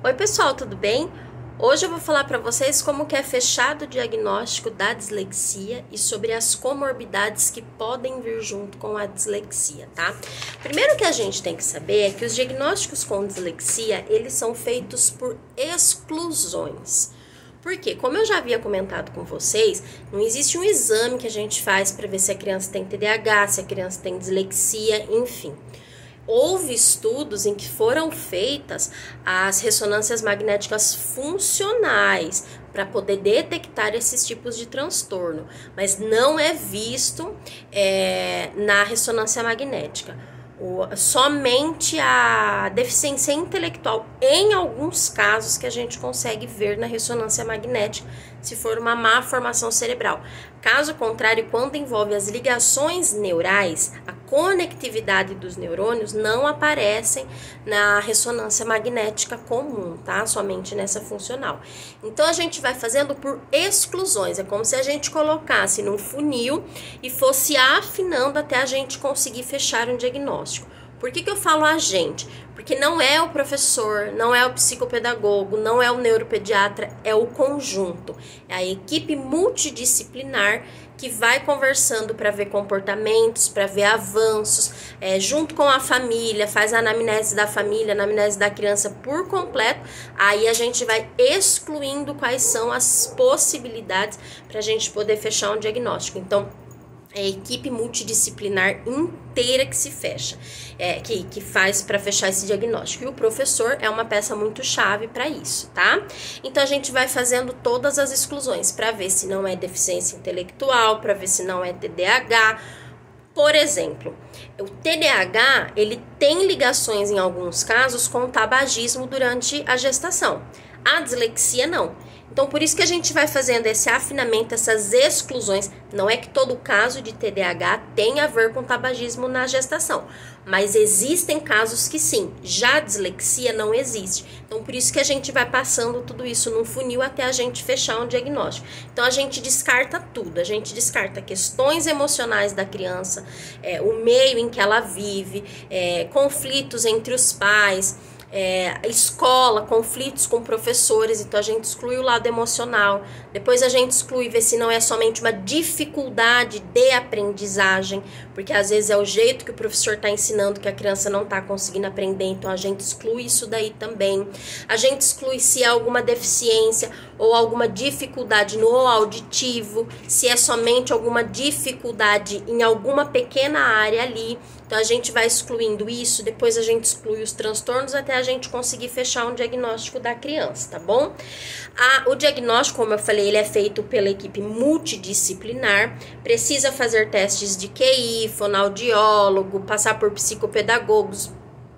Oi pessoal, tudo bem? Hoje eu vou falar para vocês como que é fechado o diagnóstico da dislexia e sobre as comorbidades que podem vir junto com a dislexia, tá? Primeiro que a gente tem que saber é que os diagnósticos com dislexia, eles são feitos por exclusões. Porque, como eu já havia comentado com vocês, não existe um exame que a gente faz para ver se a criança tem TDAH, se a criança tem dislexia, enfim. Houve estudos em que foram feitas as ressonâncias magnéticas funcionais para poder detectar esses tipos de transtorno, mas não é visto na ressonância magnética. Somente a deficiência intelectual, em alguns casos, que a gente consegue ver na ressonância magnética, se for uma má formação cerebral. Caso contrário, quando envolve as ligações neurais, a conectividade dos neurônios não aparecem na ressonância magnética comum, tá? Somente nessa funcional. Então, a gente vai fazendo por exclusões. É como se a gente colocasse num funil e fosse afinando até a gente conseguir fechar um diagnóstico. Por que eu falo a gente? Porque não é o professor, não é o psicopedagogo, não é o neuropediatra, é o conjunto. É a equipe multidisciplinar que vai conversando para ver comportamentos, para ver avanços, junto com a família, faz a anamnese da família, a anamnese da criança por completo. Aí a gente vai excluindo quais são as possibilidades para a gente poder fechar um diagnóstico. Então, é a equipe multidisciplinar inteira que se fecha, que faz para fechar esse diagnóstico. E o professor é uma peça muito chave para isso, tá? Então, a gente vai fazendo todas as exclusões para ver se não é deficiência intelectual, para ver se não é TDAH. Por exemplo, o TDAH, ele tem ligações em alguns casos com o tabagismo durante a gestação. A dislexia não. Então, por isso que a gente vai fazendo esse afinamento, essas exclusões. Não é que todo caso de TDAH tem a ver com tabagismo na gestação, mas existem casos que sim, já a dislexia não existe. Então, por isso que a gente vai passando tudo isso num funil até a gente fechar um diagnóstico. Então, a gente descarta tudo, a gente descarta questões emocionais da criança, o meio em que ela vive, conflitos entre os pais, escola, conflitos com professores. Então a gente exclui o lado emocional, depois a gente exclui, ver se não é somente uma dificuldade de aprendizagem, porque às vezes é o jeito que o professor está ensinando que a criança não está conseguindo aprender, então a gente exclui isso daí também. A gente exclui se é alguma deficiência ou alguma dificuldade no auditivo, se é somente alguma dificuldade em alguma pequena área ali. Então, a gente vai excluindo isso, depois a gente exclui os transtornos até a gente conseguir fechar um diagnóstico da criança, tá bom? O diagnóstico, como eu falei, ele é feito pela equipe multidisciplinar, precisa fazer testes de QI, fonoaudiólogo, passar por psicopedagogos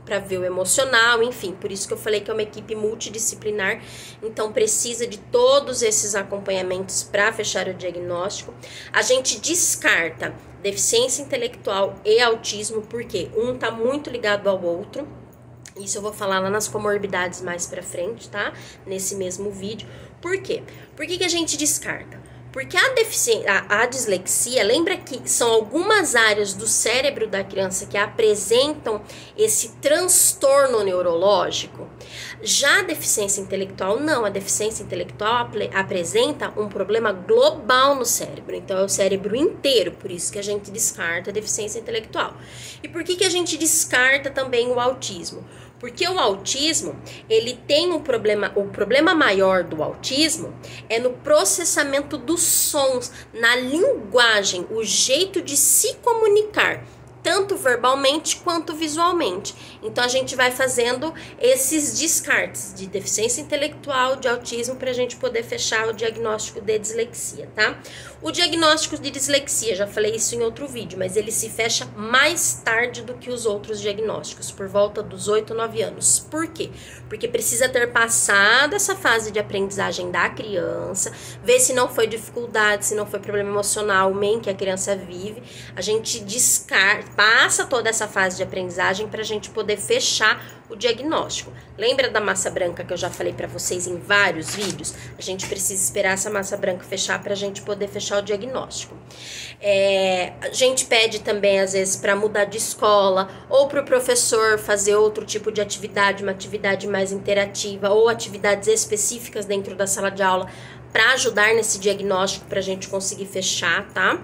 para ver o emocional, enfim, por isso que eu falei que é uma equipe multidisciplinar, então precisa de todos esses acompanhamentos para fechar o diagnóstico. A gente descarta deficiência intelectual e autismo, porque um está muito ligado ao outro. Isso eu vou falar lá nas comorbidades mais pra frente, tá? Nesse mesmo vídeo. Por quê? Por que a gente descarta? Porque a dislexia, lembra que são algumas áreas do cérebro da criança que apresentam esse transtorno neurológico? Já a deficiência intelectual, não. A deficiência intelectual apresenta um problema global no cérebro. Então, é o cérebro inteiro, por isso que a gente descarta a deficiência intelectual. E por que a gente descarta também o autismo? Porque o autismo, ele tem o problema maior do autismo é no processamento dos sons, na linguagem, o jeito de se comunicar, tanto verbalmente quanto visualmente. Então, a gente vai fazendo esses descartes de deficiência intelectual, de autismo, para a gente poder fechar o diagnóstico de dislexia, tá? O diagnóstico de dislexia, já falei isso em outro vídeo, mas ele se fecha mais tarde do que os outros diagnósticos, por volta dos 8 ou 9 anos. Por quê? Porque precisa ter passado essa fase de aprendizagem da criança, ver se não foi dificuldade, se não foi problema emocional, o meio em que a criança vive. A gente descarta, passa toda essa fase de aprendizagem para a gente poder fechar o diagnóstico. Lembra da massa branca que eu já falei para vocês em vários vídeos? A gente precisa esperar essa massa branca fechar para a gente poder fechar o diagnóstico. A gente pede também, às vezes, para mudar de escola ou para o professor fazer outro tipo de atividade, uma atividade mais interativa ou atividades específicas dentro da sala de aula para ajudar nesse diagnóstico para a gente conseguir fechar, tá?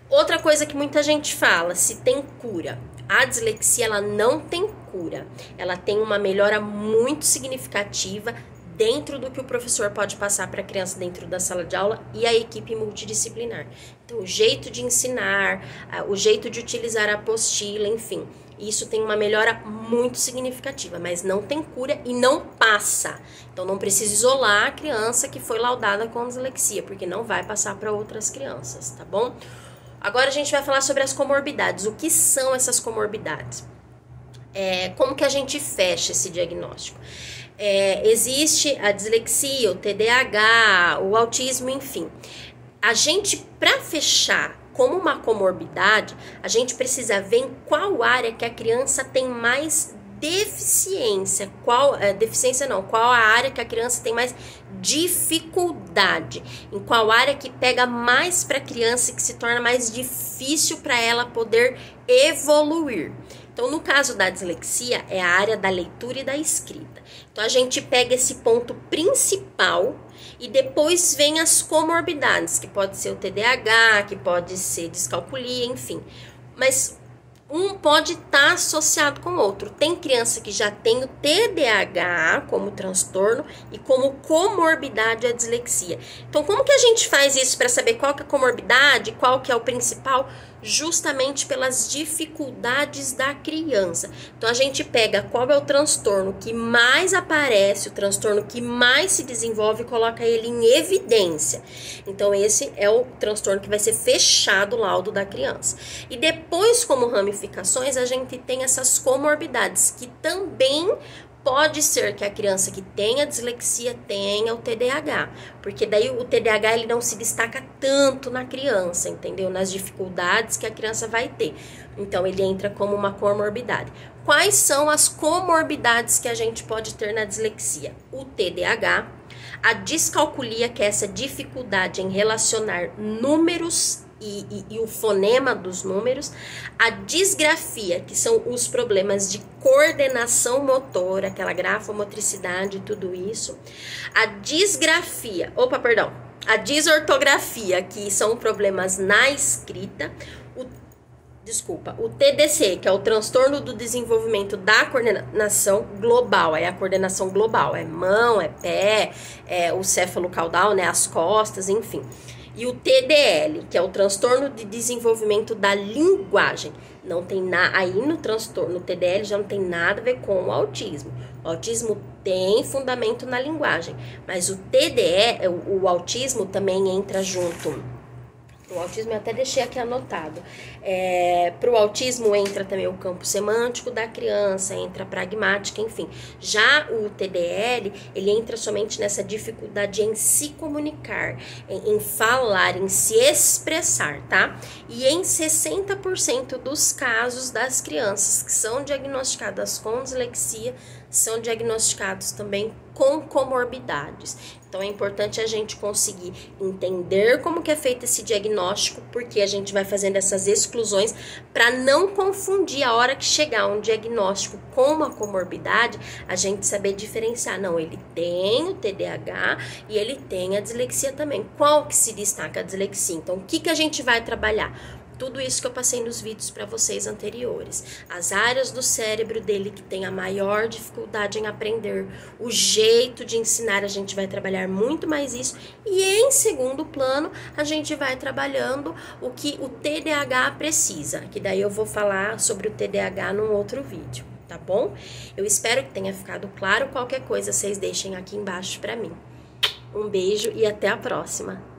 Outra coisa que muita gente fala, se tem cura. A dislexia, ela não tem cura. Ela tem uma melhora muito significativa dentro do que o professor pode passar para a criança dentro da sala de aula e a equipe multidisciplinar. Então, o jeito de ensinar, o jeito de utilizar a apostila, enfim, isso tem uma melhora muito significativa, mas não tem cura e não passa. Então, não precisa isolar a criança que foi laudada com dislexia, porque não vai passar para outras crianças, tá bom? Agora a gente vai falar sobre as comorbidades. O que são essas comorbidades? Como que a gente fecha esse diagnóstico? Existe a dislexia, o TDAH, o autismo, enfim. A gente, para fechar como uma comorbidade, a gente precisa ver em qual área que a criança tem mais deficiência. Qual a área que a criança tem mais dificuldade, em qual área que pega mais para a criança e que se torna mais difícil para ela poder evoluir. Então, no caso da dislexia, é a área da leitura e da escrita. Então, a gente pega esse ponto principal e depois vem as comorbidades, que pode ser o TDAH, que pode ser descalculia, enfim. Mas um pode estar associado com o outro. Tem criança que já tem o TDAH como transtorno e como comorbidade a dislexia. Então, como que a gente faz isso para saber qual que é a comorbidade, qual que é o principal? Justamente pelas dificuldades da criança. Então, a gente pega qual é o transtorno que mais aparece, o transtorno que mais se desenvolve e coloca ele em evidência. Então, esse é o transtorno que vai ser fechado o laudo da criança. E depois, como ramificações, a gente tem essas comorbidades, que também pode ser que a criança que tenha dislexia tenha o TDAH, porque daí o TDAH ele não se destaca tanto na criança, entendeu? Nas dificuldades que a criança vai ter. Então, ele entra como uma comorbidade. Quais são as comorbidades que a gente pode ter na dislexia? O TDAH, a descalculia, que é essa dificuldade em relacionar números e o fonema dos números, a disgrafia, que são os problemas de coordenação motora, aquela grafomotricidade e tudo isso, a desortografia, que são problemas na escrita, o TDC, que é o transtorno do desenvolvimento da coordenação global, é a coordenação global, é mão, é pé, é o céfalo caudal, né, as costas, enfim. E o TDL, que é o transtorno de desenvolvimento da linguagem. Não tem aí no transtorno, no TDL já não tem nada a ver com o autismo. O autismo tem fundamento na linguagem, mas o TDE, o autismo também entra junto. O autismo eu até deixei aqui anotado. Para o autismo entra também o campo semântico da criança, entra a pragmática, enfim. Já o TDL, ele entra somente nessa dificuldade em se comunicar, em falar, em se expressar, tá? E em 60% dos casos das crianças que são diagnosticadas com dislexia, são diagnosticados também com comorbidades. Então, é importante a gente conseguir entender como que é feito esse diagnóstico, porque a gente vai fazendo essas exclusões para não confundir a hora que chegar um diagnóstico com uma comorbidade, a gente saber diferenciar. Não, ele tem o TDAH e ele tem a dislexia também. Qual que se destaca a dislexia? Então, o que a gente vai trabalhar? Tudo isso que eu passei nos vídeos para vocês anteriores. As áreas do cérebro dele que tem a maior dificuldade em aprender. O jeito de ensinar, a gente vai trabalhar muito mais isso. E em segundo plano, a gente vai trabalhando o que o TDAH precisa. Que daí eu vou falar sobre o TDAH num outro vídeo, tá bom? Eu espero que tenha ficado claro. Qualquer coisa, vocês deixem aqui embaixo para mim. Um beijo e até a próxima.